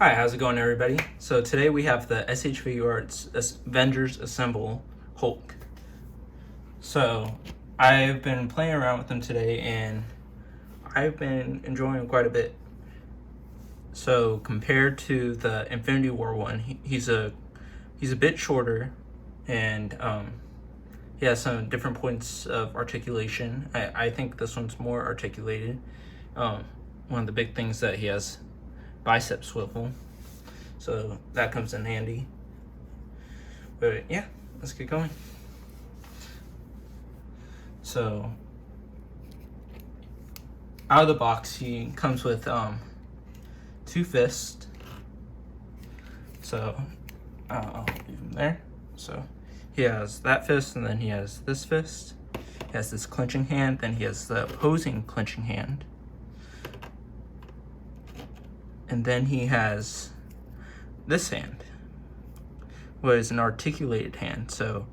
Hi, how's it going, everybody? So today we have the SH figuarts Avengers Assemble Hulk. So I've been playing around with them today, and I've been enjoying them quite a bit. So compared to the Infinity War one, he's a bit shorter, and he has some different points of articulation. I think this one's more articulated. One of the big things that he has bicep swivel, so that comes in handy. But yeah, let's get going. So out of the box, he comes with two fists. So I'll leave him there. So he has that fist, and then he has this fist. He has this clenching hand, then he has the opposing clenching hand. And then he has this hand, which is an articulated hand. So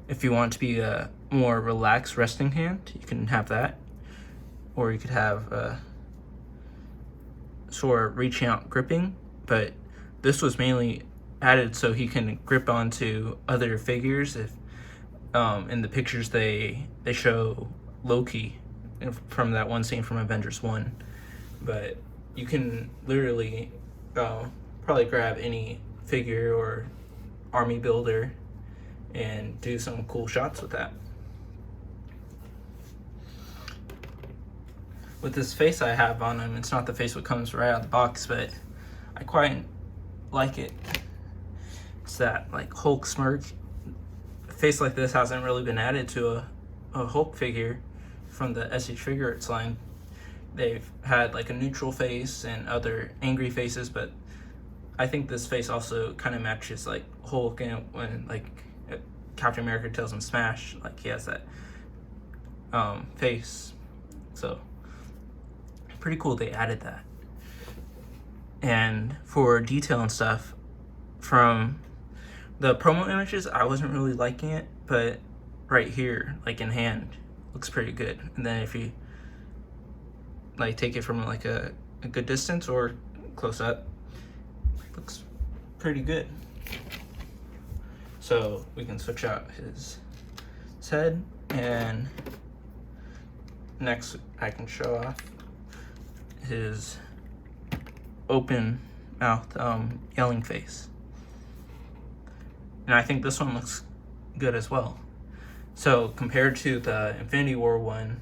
if you want to be a more relaxed resting hand, you can have that. Or you could have a sort of reaching out gripping, but this was mainly added so he can grip onto other figures. If in the pictures they show Loki from that one scene from Avengers 1, but you can literally probably grab any figure or army builder and do some cool shots with that. With this face I have on him, it's not the face that comes right out of the box, but I quite like it. It's that like Hulk smirk. A face like this hasn't really been added to a Hulk figure from the SH figuarts line. They've had like a neutral face and other angry faces, but I think this face also kind of matches like Hulk, and when like Captain America tells him smash, like he has that face. So pretty cool they added that. And for detail and stuff, from the promo images, I wasn't really liking it, but right here, like in hand, looks pretty good. And then if you like take it from like a good distance or close up, looks pretty good. So we can switch out his head, and next I can show off his open mouth yelling face, and I think this one looks good as well. So compared to the Infinity War one,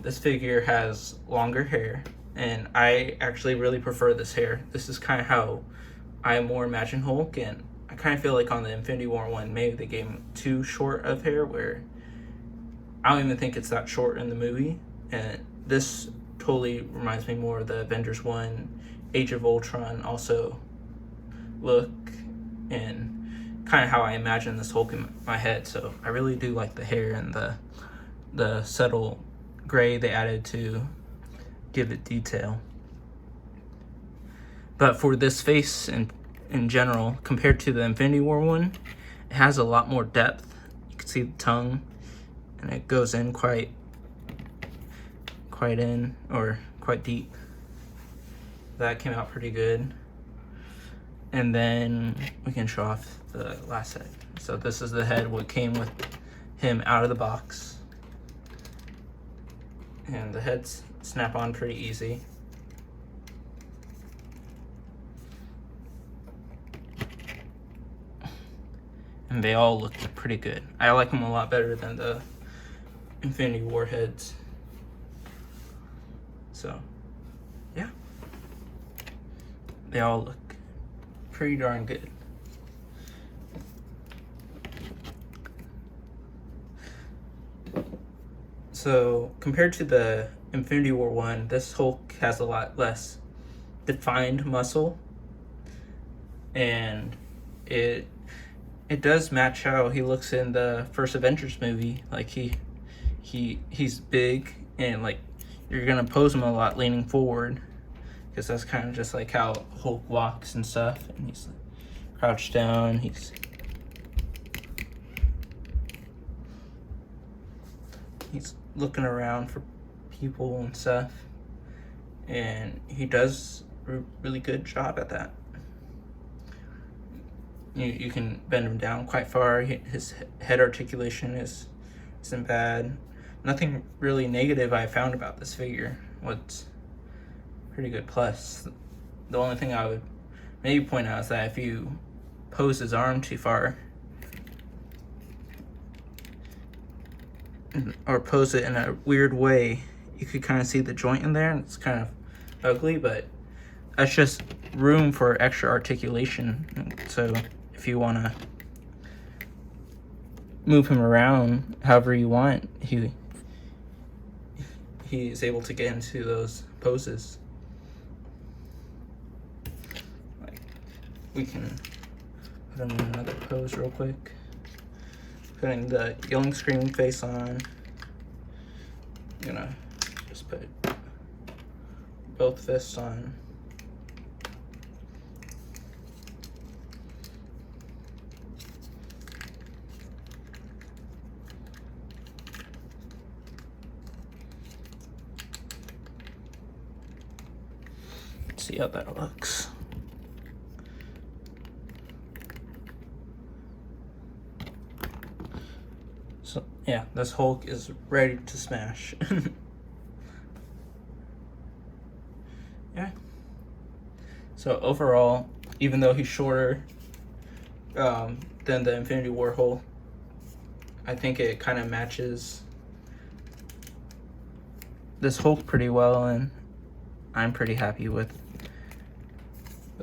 this figure has longer hair, and I actually really prefer this hair. This is kind of how I more imagine Hulk, and I kind of feel like on the Infinity War one, maybe they gave him too short of hair, where I don't even think it's that short in the movie. And this totally reminds me more of the Avengers 1, Age of Ultron also look, and kind of how I imagine this Hulk in my head. So I really do like the hair and the subtle gray they added to give it detail. But for this face in general, compared to the Infinity War one, it has a lot more depth. You can see the tongue, and it goes in quite in, or quite deep. That came out pretty good. And then we can show off the last head. So this is the head what came with him out of the box. And the heads snap on pretty easy. And they all look pretty good. I like them a lot better than the Infinity War heads. So yeah, they all look pretty darn good. So compared to the Infinity War one, this Hulk has a lot less defined muscle, and it does match how he looks in the first Avengers movie. Like he's big, and like you're gonna pose him a lot leaning forward, because that's kind of just like how Hulk walks and stuff. And he's like crouched down. He's looking around for people and stuff, and he does really good job at that. You can bend him down quite far. His head articulation isn't bad. Nothing really negative I found about this figure. What's pretty good plus. The only thing I would maybe point out is that if you pose his arm too far, or pose it in a weird way, you could kind of see the joint in there, and it's kind of ugly, but that's just room for extra articulation. So if you want to move him around however you want, he's able to get into those poses. Like, we can put him in another pose real quick. Putting the yelling, screaming face on. I'm gonna just put both fists on. See how that looks. So yeah, this Hulk is ready to smash. Yeah. So overall, even though he's shorter than the Infinity War Hulk, I think it kind of matches this Hulk pretty well, and I'm pretty happy with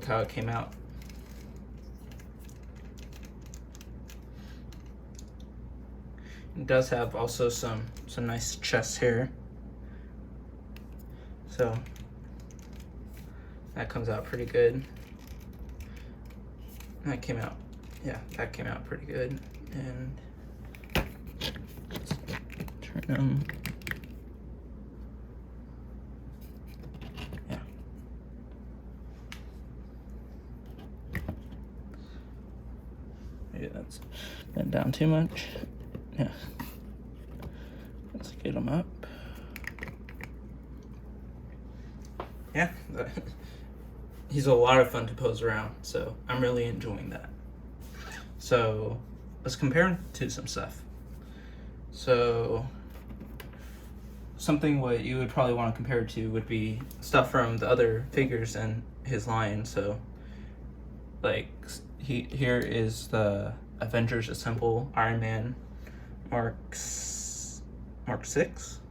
how it came out. It does have also some nice chest hair, so that comes out pretty good. That came out pretty good. And turn them. Yeah. Maybe that's bent down too much. Yeah. Let's get them up. Yeah. He's a lot of fun to pose around, so I'm really enjoying that. So let's compare him to some stuff. So something what you would probably want to compare it to would be stuff from the other figures in his line. So like here is the Avengers Assemble Iron Man Mark 6,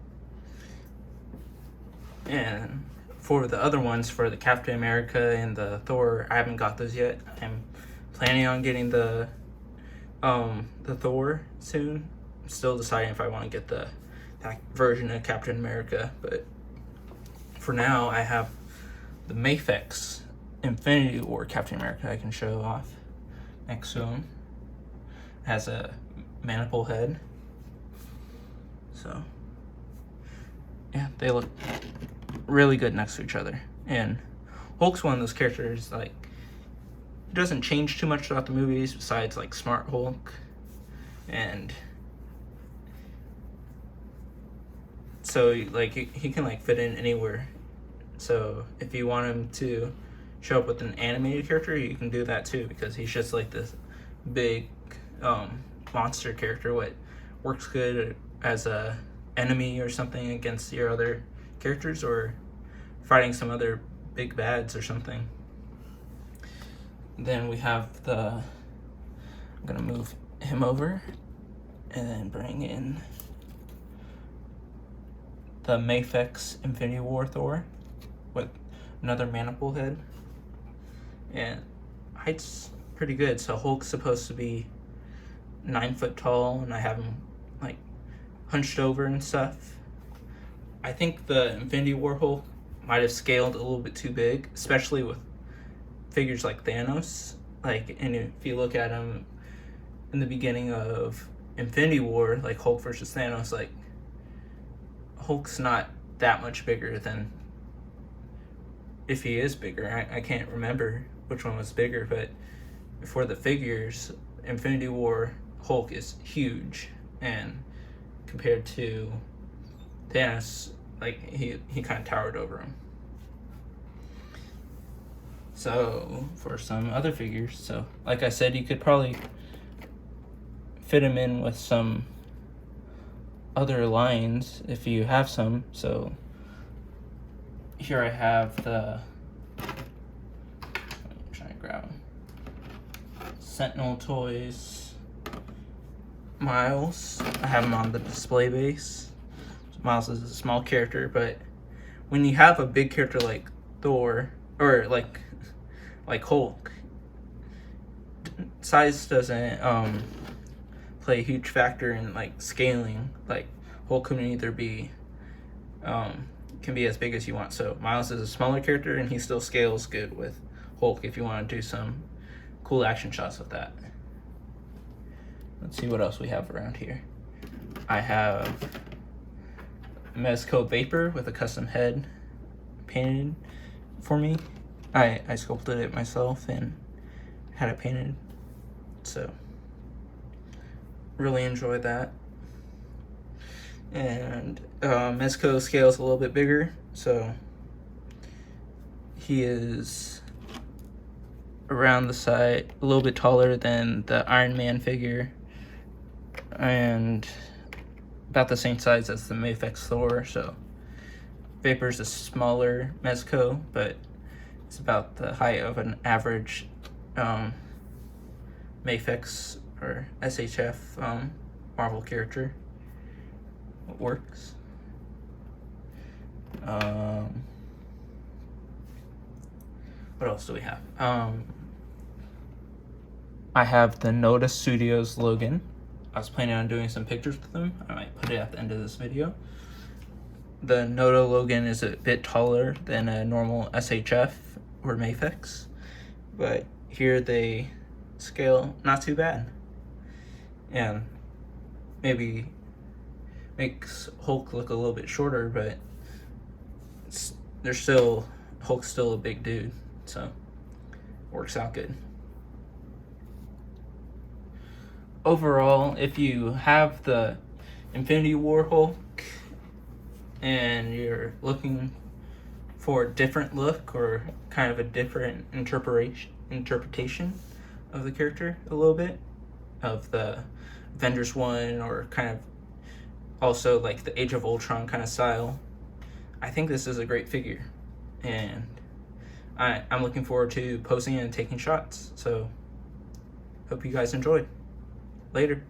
and for the other ones, for the Captain America and the Thor, I haven't got those yet. I'm planning on getting the Thor soon. I'm still deciding if I want to get that version of Captain America, but for now I have the Mafex Infinity War Captain America I can show off next to him. It has a maniple head, so yeah, they look really good next to each other. And Hulk's one of those characters, like, he doesn't change too much throughout the movies besides like Smart Hulk, and so like he can like fit in anywhere. So if you want him to show up with an animated character, you can do that too, because he's just like this big monster character. What works good as a enemy or something against your other characters, or fighting some other big bads or something. Then we have I'm gonna move him over and then bring in the Mafex Infinity War Thor with another maniple head, and height's pretty good. So Hulk's supposed to be 9 foot tall, and I have him like hunched over and stuff. I think the Infinity War Hulk might have scaled a little bit too big, especially with figures like Thanos. Like, and if you look at him in the beginning of Infinity War, like Hulk versus Thanos, like Hulk's not that much bigger than, if he is bigger, I can't remember which one was bigger, but for the figures, Infinity War Hulk is huge, and compared to Thanos, like he kind of towered over him. So for some other figures, so like I said, you could probably fit them in with some other lines if you have some. So here I have the, I'm trying to grab them, Sentinel Toys Miles. I have him on the display base. So Miles is a small character, but when you have a big character like Thor or like Hulk, size doesn't play a huge factor in like scaling. Like Hulk can either be can be as big as you want. So Miles is a smaller character and he still scales good with Hulk if you want to do some cool action shots with that. Let's see what else we have around here. I have Mezco Vapor with a custom head painted for me. I sculpted it myself and had it painted, so really enjoy that. And Mezco scales a little bit bigger, so he is around the side, a little bit taller than the Iron Man figure, and about the same size as the Mafex Thor. So Vapor's a smaller Mezco, but it's about the height of an average Mafex or SHF Marvel character. It works. What else do we have? I have the Noda Studios Logan. I was planning on doing some pictures with them. I might put it at the end of this video. The Noda Logan is a bit taller than a normal SHF or Mafex, but here they scale not too bad, and maybe makes Hulk look a little bit shorter, but Hulk's still a big dude, so works out good. Overall, if you have the Infinity War Hulk and you're looking for a different look or kind of a different interpretation of the character, a little bit of the Avengers one, or kind of also like the Age of Ultron kind of style, I think this is a great figure, and I'm looking forward to posing and taking shots. So hope you guys enjoyed. Later.